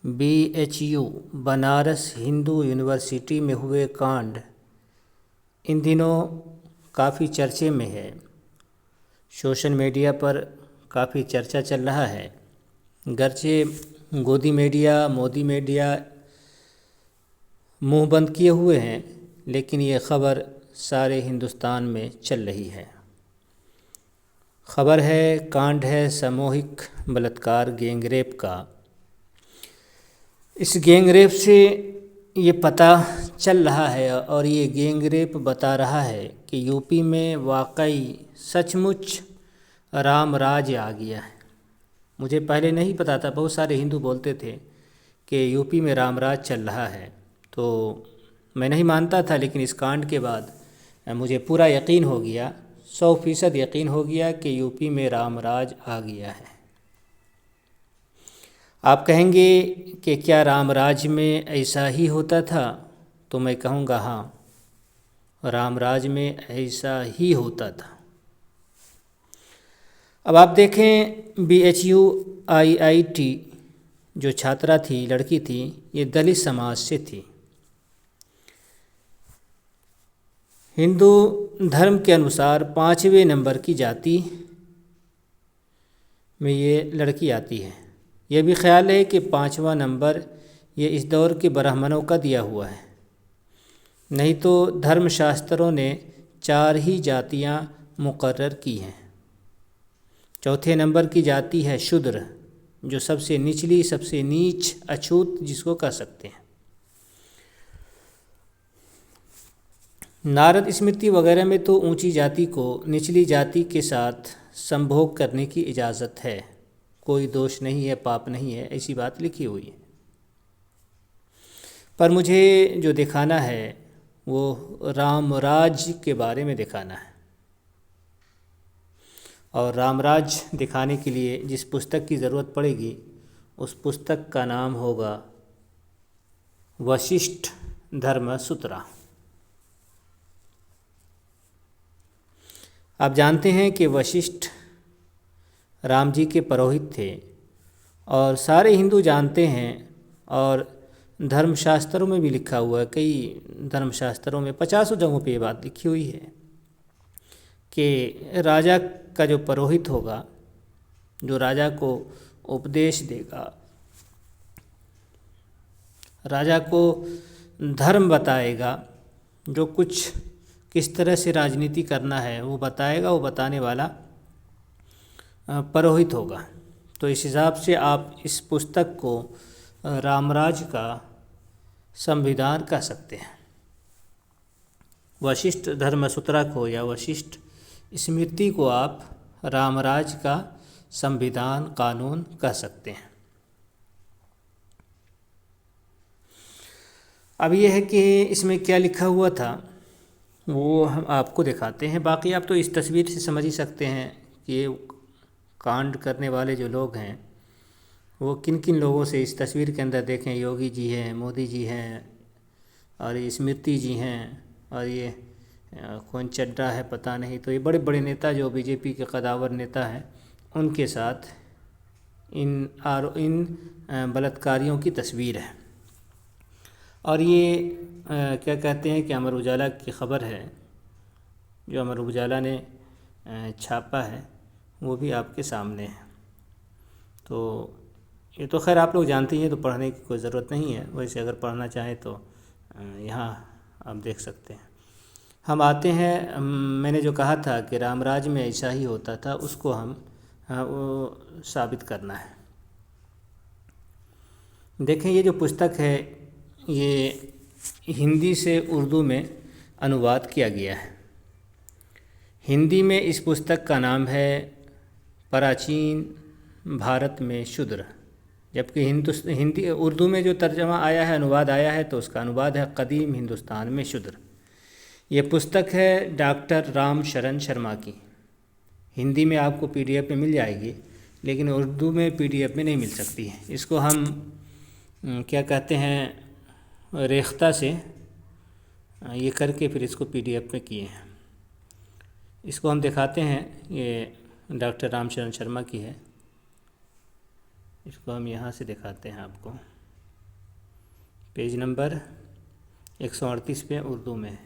BHU Banaras Hindu university में हुए कांड इन दिनों काफ़ी चर्चे में है। सोशल मीडिया पर काफ़ी चर्चा चल रहा है। गर्चे मोदी मीडिया मुंह बंद किए हुए हैं, लेकिन ये ख़बर सारे हिंदुस्तान में चल रही है। ख़बर है, कांड है सामूहिक बलात्कार गैंगरेप का। इस गैंगरेप से ये पता चल रहा है और ये गैंगरेप बता रहा है कि यूपी में वाकई सचमुच राम राज आ गया है। मुझे पहले नहीं पता था, बहुत सारे हिंदू बोलते थे कि यूपी में राम राज चल रहा है, तो मैं नहीं मानता था। लेकिन इस कांड के बाद मुझे पूरा यकीन हो गया, 100% यकीन हो गया कि यूपी में राम राज आ गया है। आप कहेंगे कि क्या राम राज में ऐसा ही होता था? तो मैं कहूँगा हाँ, राम राज में ऐसा ही होता था। अब आप देखें, BHU IIT जो छात्रा थी, लड़की थी, ये दलित समाज से थी। हिंदू धर्म के अनुसार 5वें नंबर की जाति में ये लड़की आती है। यह भी ख्याल है कि 5वां नंबर ये इस दौर के ब्राह्मणों का दिया हुआ है, नहीं तो धर्मशास्त्रों ने 4 ही जातियां मुकर्रर की हैं। चौथे नंबर की जाति है शूद्र, जो सबसे निचली, सबसे नीच, अछूत जिसको कह सकते हैं। नारद स्मृति वगैरह में तो ऊंची जाति को निचली जाति के साथ संभोग करने की इजाज़त है, कोई दोष नहीं है, पाप नहीं है, ऐसी बात लिखी हुई है। पर मुझे जो दिखाना है वो रामराज के बारे में दिखाना है। और रामराज दिखाने के लिए जिस पुस्तक की ज़रूरत पड़ेगी, उस पुस्तक का नाम होगा वशिष्ठ धर्मसूत्रा। आप जानते हैं कि वशिष्ठ राम जी के पुरोहित थे और सारे हिंदू जानते हैं, और धर्मशास्त्रों में भी लिखा हुआ है, कई धर्मशास्त्रों में 50 जगहों पे ये बात लिखी हुई है कि राजा का जो पुरोहित होगा, जो राजा को उपदेश देगा, राजा को धर्म बताएगा, जो कुछ किस तरह से राजनीति करना है वो बताएगा, वो बताने वाला पुरोहित होगा। तो इस हिसाब से आप इस पुस्तक को रामराज का संविधान कह सकते हैं। वशिष्ठ धर्मसूत्रा को या वशिष्ठ स्मृति को आप रामराज का संविधान, कानून कह सकते हैं। अब यह है कि इसमें क्या लिखा हुआ था वो हम आपको दिखाते हैं। बाकी आप तो इस तस्वीर से समझ ही सकते हैं कि ये कांड करने वाले जो लोग हैं वो किन किन लोगों से, इस तस्वीर के अंदर देखें, योगी जी हैं, मोदी जी हैं, और ये स्मृति जी हैं, और ये कौन चड्डा है पता नहीं। तो ये बड़े बड़े नेता जो बीजेपी के कदावर नेता हैं, उनके साथ इन बलात्कारियों की तस्वीर है। और ये क्या कहते हैं कि अमर उजाला की ख़बर है, जो अमर उजाला ने छापा है, वो भी आपके सामने है। तो ये तो खैर आप लोग जानते ही हैं, तो पढ़ने की कोई ज़रूरत नहीं है। वैसे अगर पढ़ना चाहें तो यहाँ आप देख सकते हैं। हम आते हैं, मैंने जो कहा था कि रामराज में ऐसा ही होता था, उसको हम वो साबित करना है। देखें, ये जो पुस्तक है ये हिंदी से उर्दू में अनुवाद किया गया है। हिंदी में इस पुस्तक का नाम है प्राचीन भारत में शूद्र, जबकि उर्दू में जो तर्जमा आया है, अनुवाद आया है, तो उसका अनुवाद है कदीम हिंदुस्तान में शूद्र। ये पुस्तक है डॉक्टर राम शरण शर्मा की। हिंदी में आपको PDF में मिल जाएगी, लेकिन उर्दू में PDF में नहीं मिल सकती है। इसको हम क्या कहते हैं, रेख्ता से ये करके फिर इसको PDF में किए हैं। इसको हम दिखाते हैं, ये डॉक्टर राम शरण शर्मा की है। इसको हम यहाँ से दिखाते हैं आपको। पेज नंबर 138 पे उर्दू में है।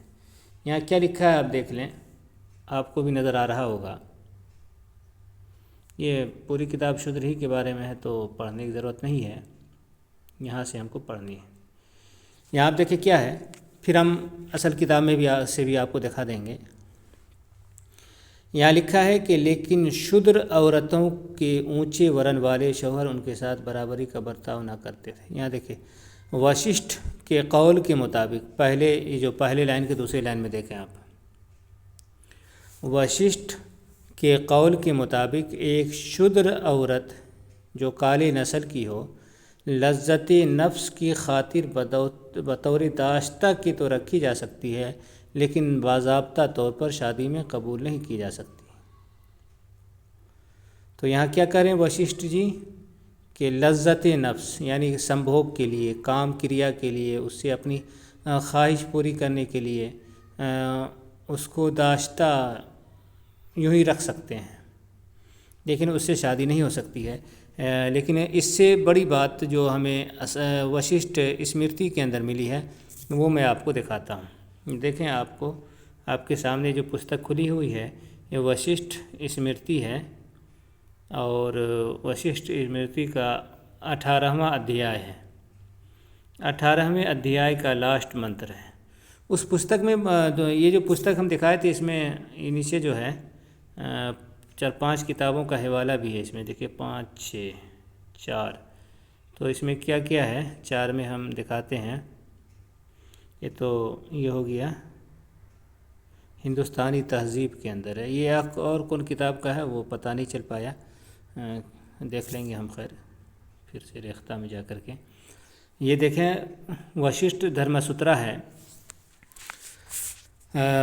यहाँ क्या लिखा है आप देख लें, आपको भी नज़र आ रहा होगा। ये पूरी किताब शूद्र ही के बारे में है तो पढ़ने की ज़रूरत नहीं है, यहाँ से हमको पढ़नी है। यहाँ आप देखिए क्या है, फिर हम असल किताब में भी से भी आपको दिखा देंगे। यहाँ लिखा है कि लेकिन शूद्र औरतों के ऊंचे वरन वाले शौहर उनके साथ बराबरी का बर्ताव ना करते थे। यहाँ देखिए वशिष्ठ के कौल के मुताबिक, पहले ये जो पहले लाइन के दूसरी लाइन में देखें आप, वशिष्ठ के कौल के मुताबिक एक शूद्र औरत जो काले नस्ल की हो लज्जत नफ्स की खातिर बतौर दाश्ता की तो रखी जा सकती है, लेकिन बाज़ाब्ता तौर पर शादी में कबूल नहीं की जा सकती। तो यहाँ क्या करें वशिष्ठ जी कि लज्जत नफ्स यानी संभोग के लिए, काम क्रिया के लिए, उससे अपनी ख्वाहिश पूरी करने के लिए उसको दाश्ता यूँ ही रख सकते हैं, लेकिन उससे शादी नहीं हो सकती है। लेकिन इससे बड़ी बात जो हमें वशिष्ठ स्मृति के अंदर मिली है वो मैं आपको दिखाता हूँ। देखें, आपको आपके सामने जो पुस्तक खुली हुई है ये वशिष्ठ स्मृति है और वशिष्ठ स्मृति का 18वां अध्याय है। 18वें अध्याय का लास्ट मंत्र है उस पुस्तक में। ये जो पुस्तक हम दिखाए थे इसमें नीचे जो है 4-5 किताबों का हवाला भी है इसमें। देखिए 5, 6, 4, तो इसमें क्या क्या है 4 में हम दिखाते हैं। ये तो ये हो गया हिंदुस्तानी तहज़ीब के अंदर है। ये और कौन किताब का है वो पता नहीं चल पाया, देख लेंगे हम खैर फिर से रेख्ता में जा कर के। ये देखें वशिष्ठ धर्मसूत्रा है।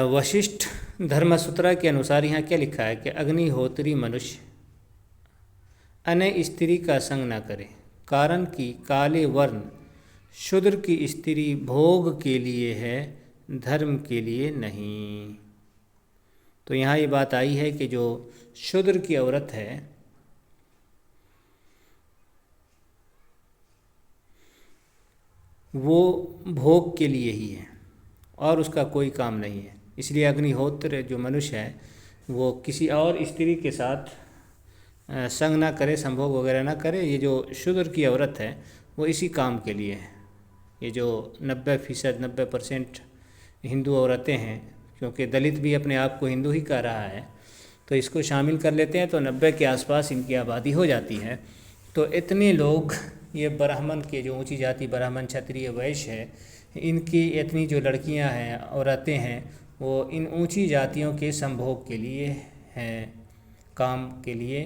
वशिष्ठ धर्मसूत्रा के अनुसार यहाँ क्या लिखा है कि अग्निहोत्री मनुष्य अन्य स्त्री का संग न करे, कारण कि काले वर्ण शूद्र की स्त्री भोग के लिए है, धर्म के लिए नहीं। तो यहाँ ये बात आई है कि जो शूद्र की औरत है वो भोग के लिए ही है और उसका कोई काम नहीं है। इसलिए अग्निहोत्र जो मनुष्य है वो किसी और स्त्री के साथ संग ना करे, संभोग वगैरह ना करे। ये जो शूद्र की औरत है वो इसी काम के लिए है। ये जो 90% हिंदू औरतें हैं, क्योंकि दलित भी अपने आप को हिंदू ही कह रहा है, तो इसको शामिल कर लेते हैं तो 90 के आसपास इनकी आबादी हो जाती है। तो इतने लोग, ये ब्राह्मण के जो ऊंची जाति ब्राह्मण क्षत्रिय वैश्य है, इनकी इतनी जो लड़कियां हैं, औरतें हैं, वो इन ऊंची जातियों के संभोग के लिए हैं, काम के लिए,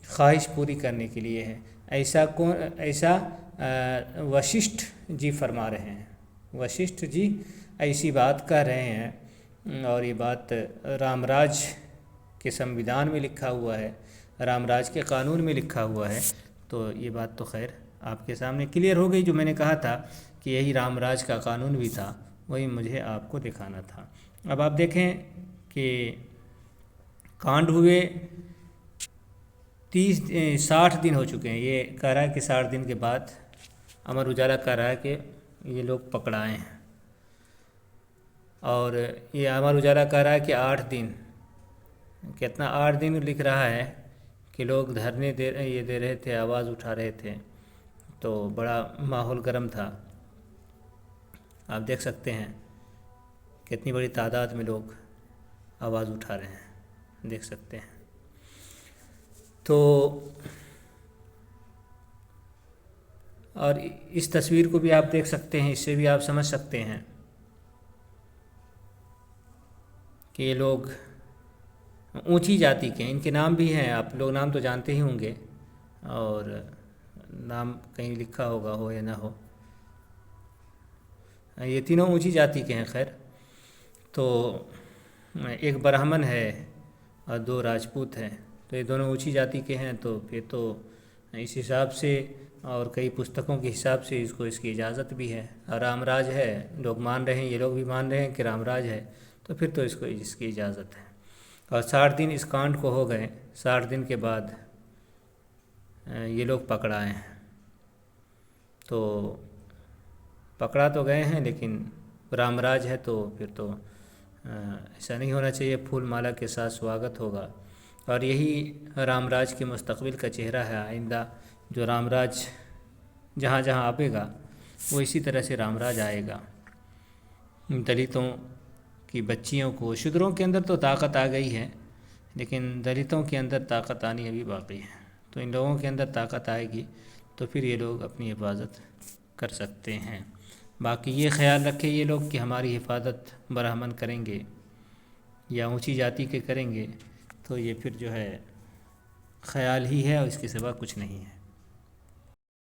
ख्वाहिश पूरी करने के लिए है। ऐसा वशिष्ठ जी फरमा रहे हैं। वशिष्ठ जी ऐसी बात कह रहे हैं और ये बात रामराज के संविधान में लिखा हुआ है, रामराज के कानून में लिखा हुआ है। तो ये बात तो खैर आपके सामने क्लियर हो गई। जो मैंने कहा था कि यही रामराज का कानून भी था, वही मुझे आपको दिखाना था। अब आप देखें कि कांड हुए 60 दिन हो चुके हैं। ये कह रहा है कि 60 दिन के बाद, अमर उजाला कह रहा है कि ये लोग पकड़ाए हैं, और ये अमर उजाला कह रहा है कि 8 दिन, कितना 8 दिन लिख रहा है कि लोग धरने दे रहे थे, आवाज़ उठा रहे थे, तो बड़ा माहौल गर्म था। आप देख सकते हैं कितनी बड़ी तादाद में लोग आवाज़ उठा रहे हैं, देख सकते हैं। तो और इस तस्वीर को भी आप देख सकते हैं, इससे भी आप समझ सकते हैं कि ये लोग ऊंची जाति के हैं। इनके नाम भी हैं, आप लोग नाम तो जानते ही होंगे, और नाम कहीं लिखा होगा हो या ना हो। ये तीनों ऊंची जाति के हैं। खैर, तो एक ब्राह्मण है और 2 राजपूत हैं, तो ये दोनों ऊंची जाति के हैं। तो फिर तो इस हिसाब से और कई पुस्तकों के हिसाब से इसकी इजाज़त भी है। और रामराज है, लोग मान रहे हैं, ये लोग भी मान रहे हैं कि रामराज है, तो फिर तो इसकी इजाज़त है। और 60 दिन इस कांड को हो गए। 60 दिन के बाद ये लोग पकड़ाए हैं। तो पकड़ा तो गए हैं, लेकिन रामराज है तो फिर तो ऐसा नहीं होना चाहिए। फूल माला के साथ स्वागत होगा, और यही रामराज के मुस्तकबिल का चेहरा है। आइंदा जो रामराज जहाँ जहाँ आएगा वो इसी तरह से रामराज आएगा। दलितों की बच्चियों को, शूद्रों के अंदर तो ताकत आ गई है, लेकिन दलितों के अंदर ताकत आनी अभी बाकी है। तो इन लोगों के अंदर ताकत आएगी तो फिर ये लोग अपनी हिफाजत कर सकते हैं। बाकी ये ख्याल रखें ये लोग कि हमारी हिफाजत ब्राह्मण करेंगे या ऊंची जाति के करेंगे, तो ये फिर जो है ख्याल ही है और इसके सिवा कुछ नहीं है।